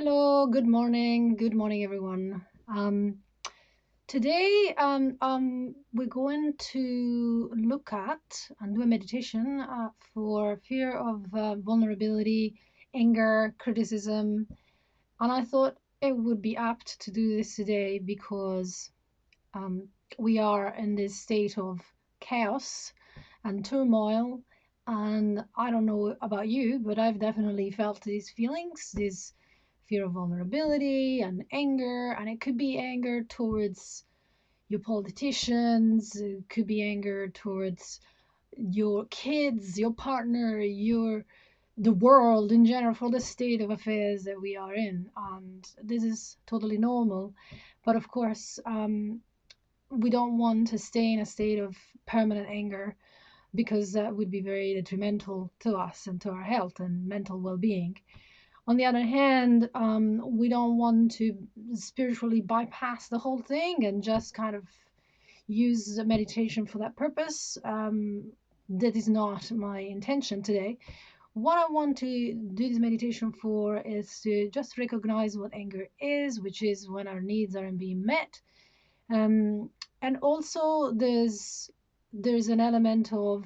Hello, good morning. Good morning, everyone. Today, we're going to look at and do a meditation for fear of vulnerability, anger, criticism. And I thought it would be apt to do this today because um, we are in this state of chaos and turmoil. And I don't know about you, but I've definitely felt these feelings, this fear of vulnerability and anger. And it could be anger towards your politicians, it could be anger towards your kids, your partner, the world in general, for the state of affairs that we are in. And this is totally normal. But of course, we don't want to stay in a state of permanent anger because that would be very detrimental to us and to our health and mental well-being. On the other hand, we don't want to spiritually bypass the whole thing and just kind of use meditation for that purpose. That is not my intention today. What I want to do this meditation for is to just recognize what anger is, which is when our needs aren't being met. um, and also there's an element of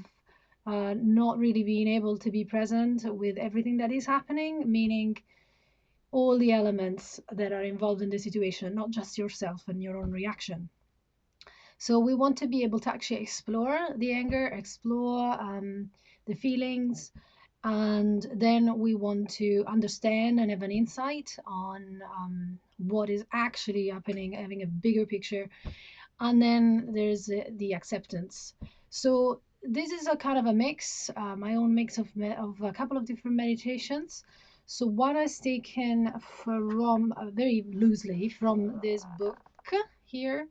not really being able to be present with everything that is happening, meaning all the elements that are involved in the situation, not just yourself and your own reaction. So we want to be able to actually explore the anger, explore the feelings, and then we want to understand and have an insight on what is actually happening, having a bigger picture. And then there's the acceptance. So this is a kind of a mix, my own mix of a couple of different meditations. So one is taken from very loosely from this book here.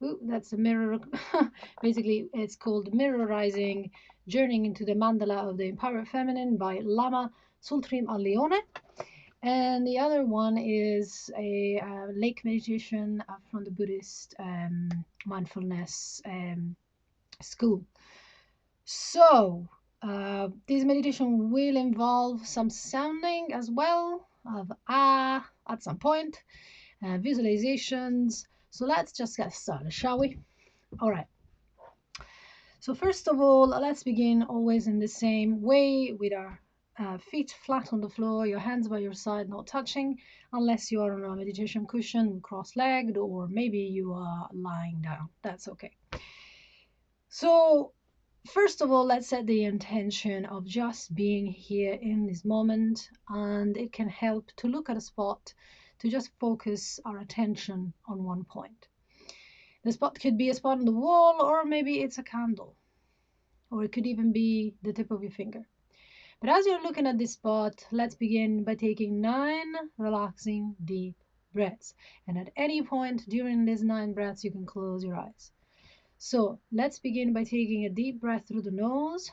Ooh, that's a mirror. Basically, it's called Mirrorizing: Journeying into the Mandala of the Empowered Feminine by Lama Sultrim Al-Leone. And the other one is a lake meditation from the Buddhist mindfulness school. So, this meditation will involve some sounding as well of ah at some point, visualizations. So, let's just get started, shall we? All right. So, first of all, let's begin always in the same way with our feet flat on the floor, your hands by your side, not touching, unless you are on a meditation cushion, cross legged, or maybe you are lying down. That's okay. So, first of all, let's set the intention of just being here in this moment, and it can help to look at a spot to just focus our attention on one point. The spot could be a spot on the wall, or maybe it's a candle, or it could even be the tip of your finger. But as you're looking at this spot, let's begin by taking 9 relaxing deep breaths. And at any point during these 9 breaths, you can close your eyes. So let's begin by taking a deep breath through the nose,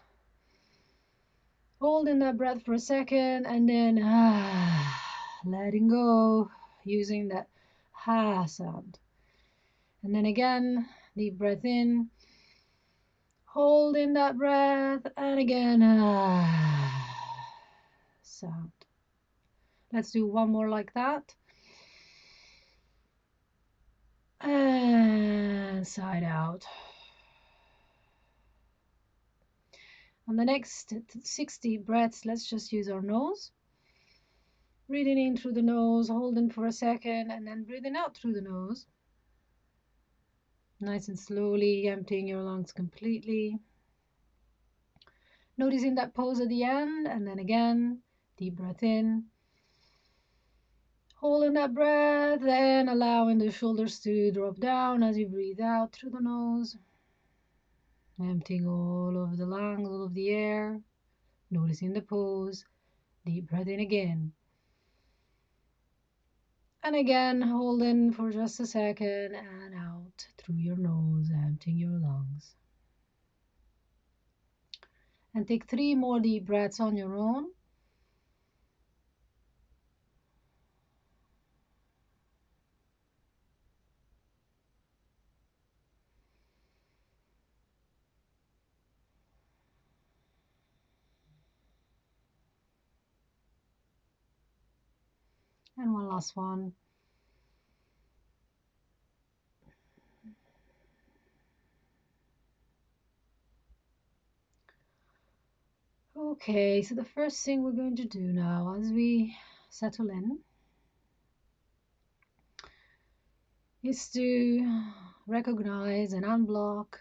holding that breath for a second, and then letting go using that sound. And then again, deep breath in, holding that breath, and again sound. Let's do one more like that. And side out. On the next 60 breaths, let's just use our nose. Breathing in through the nose, holding for a second, and then breathing out through the nose. Nice and slowly emptying your lungs completely. Noticing that pause at the end, and then again, deep breath in. Holding that breath, then allowing the shoulders to drop down as you breathe out through the nose. Emptying all of the lungs, all of the air. Noticing the pause. Deep breath in again. And again, hold in for just a second and out through your nose, emptying your lungs. And take 3 more deep breaths on your own. And one last one. Okay, so the first thing we're going to do now as we settle in is to recognize and unblock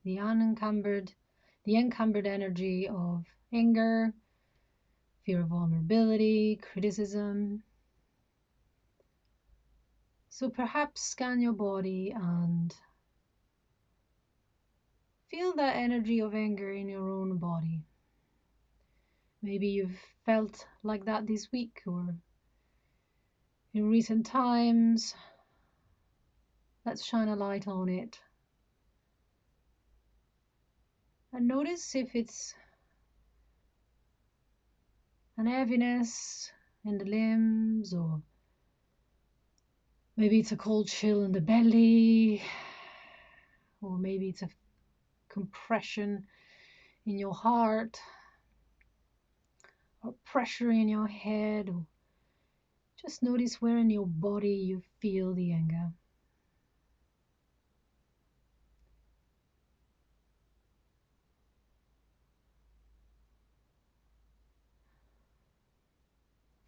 the encumbered energy of anger, fear of vulnerability, criticism. So perhaps scan your body and feel that energy of anger in your own body. Maybe you've felt like that this week or in recent times. Let's shine a light on it. And notice if it's an heaviness in the limbs, or maybe it's a cold chill in the belly, or maybe it's a compression in your heart, or pressure in your head, or just notice where in your body you feel the anger.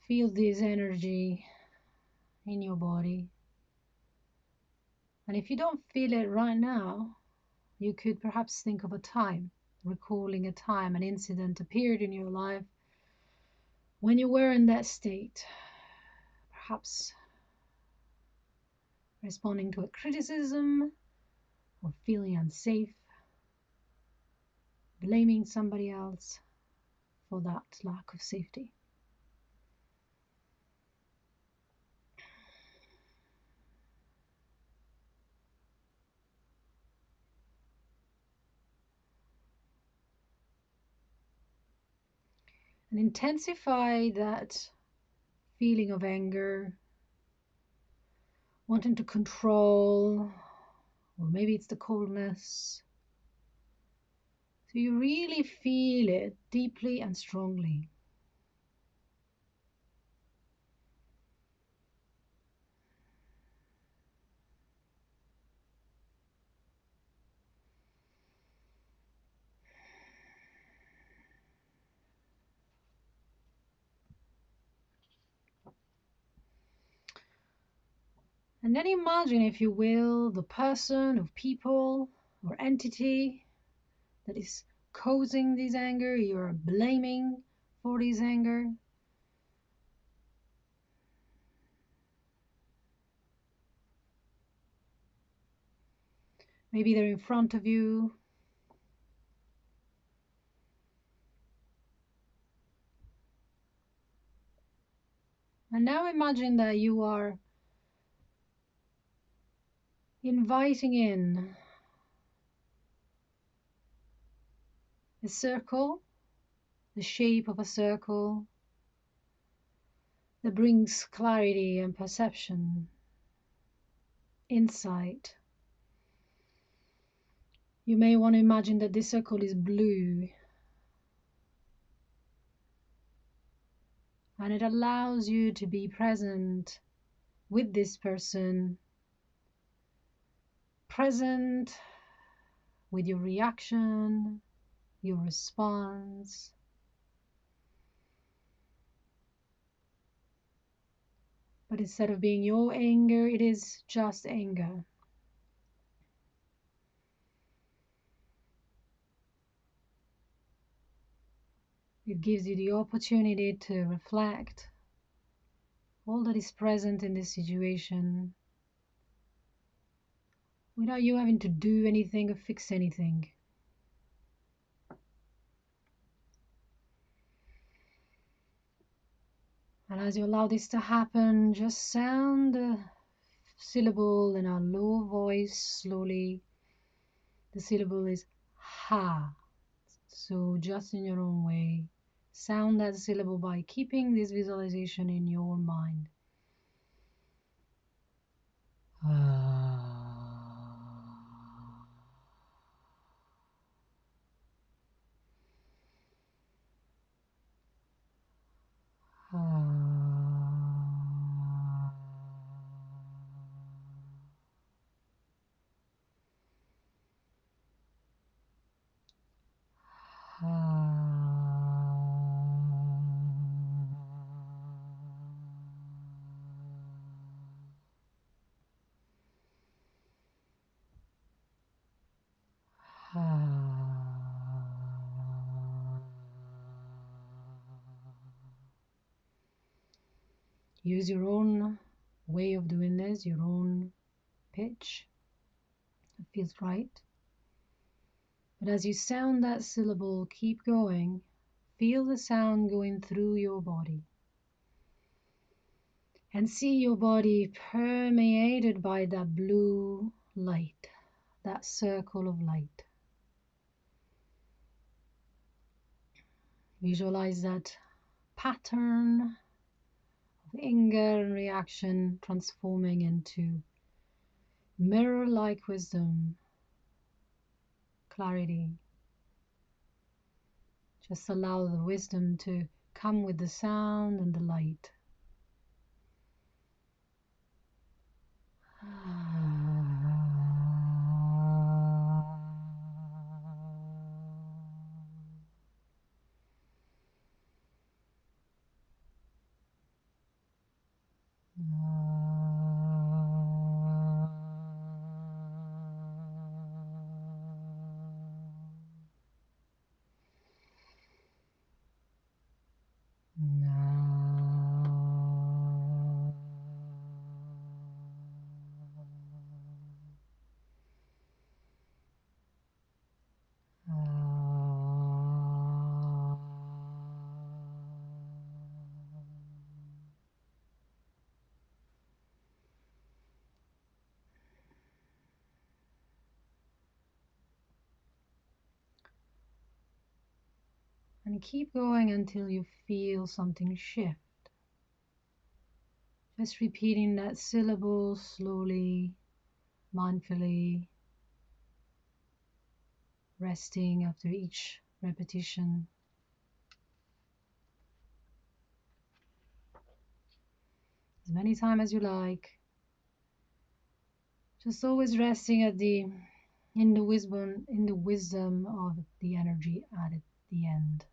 Feel this energy in your body. And if you don't feel it right now, you could perhaps think of a time, recalling a time, an incident, a period in your life when you were in that state, perhaps responding to a criticism or feeling unsafe, blaming somebody else for that lack of safety. And intensify that feeling of anger, wanting to control, or maybe it's the coldness. So you really feel it deeply and strongly. And then imagine, if you will, the person or people or entity that is causing this anger, you're blaming for this anger. Maybe they're in front of you. And now imagine that you are inviting in a circle, the shape of a circle that brings clarity and perception, insight. You may want to imagine that this circle is blue, and it allows you to be present with this person, present with your reaction, your response. But instead of being your anger, it is just anger. It gives you the opportunity to reflect all that is present in this situation without you having to do anything or fix anything. And as you allow this to happen, just sound the syllable in a low voice slowly. The syllable is ha. So just in your own way, sound that syllable by keeping this visualization in your mind. Use your own way of doing this, your own pitch. It feels right. But as you sound that syllable, keep going. Feel the sound going through your body. And see your body permeated by that blue light, that circle of light. Visualize that pattern of anger and reaction transforming into mirror-like wisdom, clarity. Just allow the wisdom to come with the sound and the light. And keep going until you feel something shift. Just repeating that syllable slowly, mindfully, resting after each repetition. As many times as you like. Just always resting at in the wisdom of the energy at the end.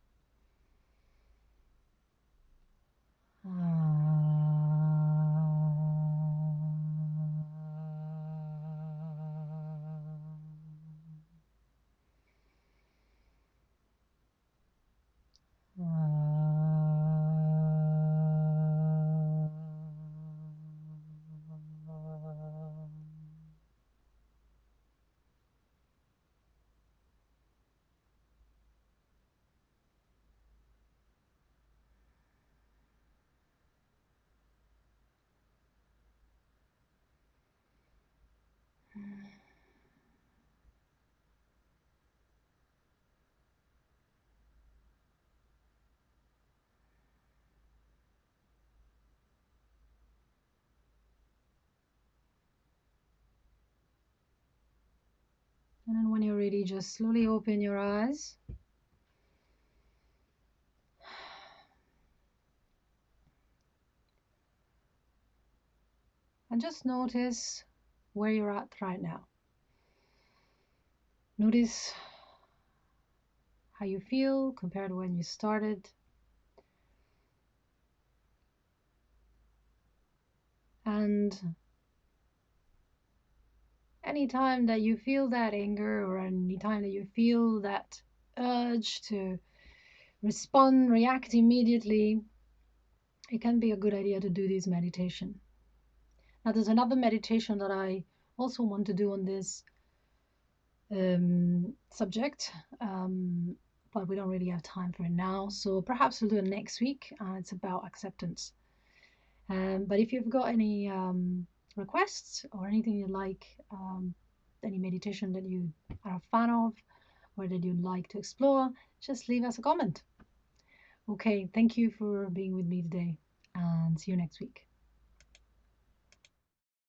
And then when you're ready, just slowly open your eyes. And just notice where you're at right now. Notice how you feel compared to when you started. And anytime that you feel that anger or anytime that you feel that urge to respond, react immediately, it can be a good idea to do this meditation. Now, there's another meditation that I also want to do on this subject, but we don't really have time for it now. So perhaps we'll do it next week. It's about acceptance. But if you've got any requests or anything you'd like, any meditation that you are a fan of or that you'd like to explore, just leave us a comment. Okay, thank you for being with me today and see you next week.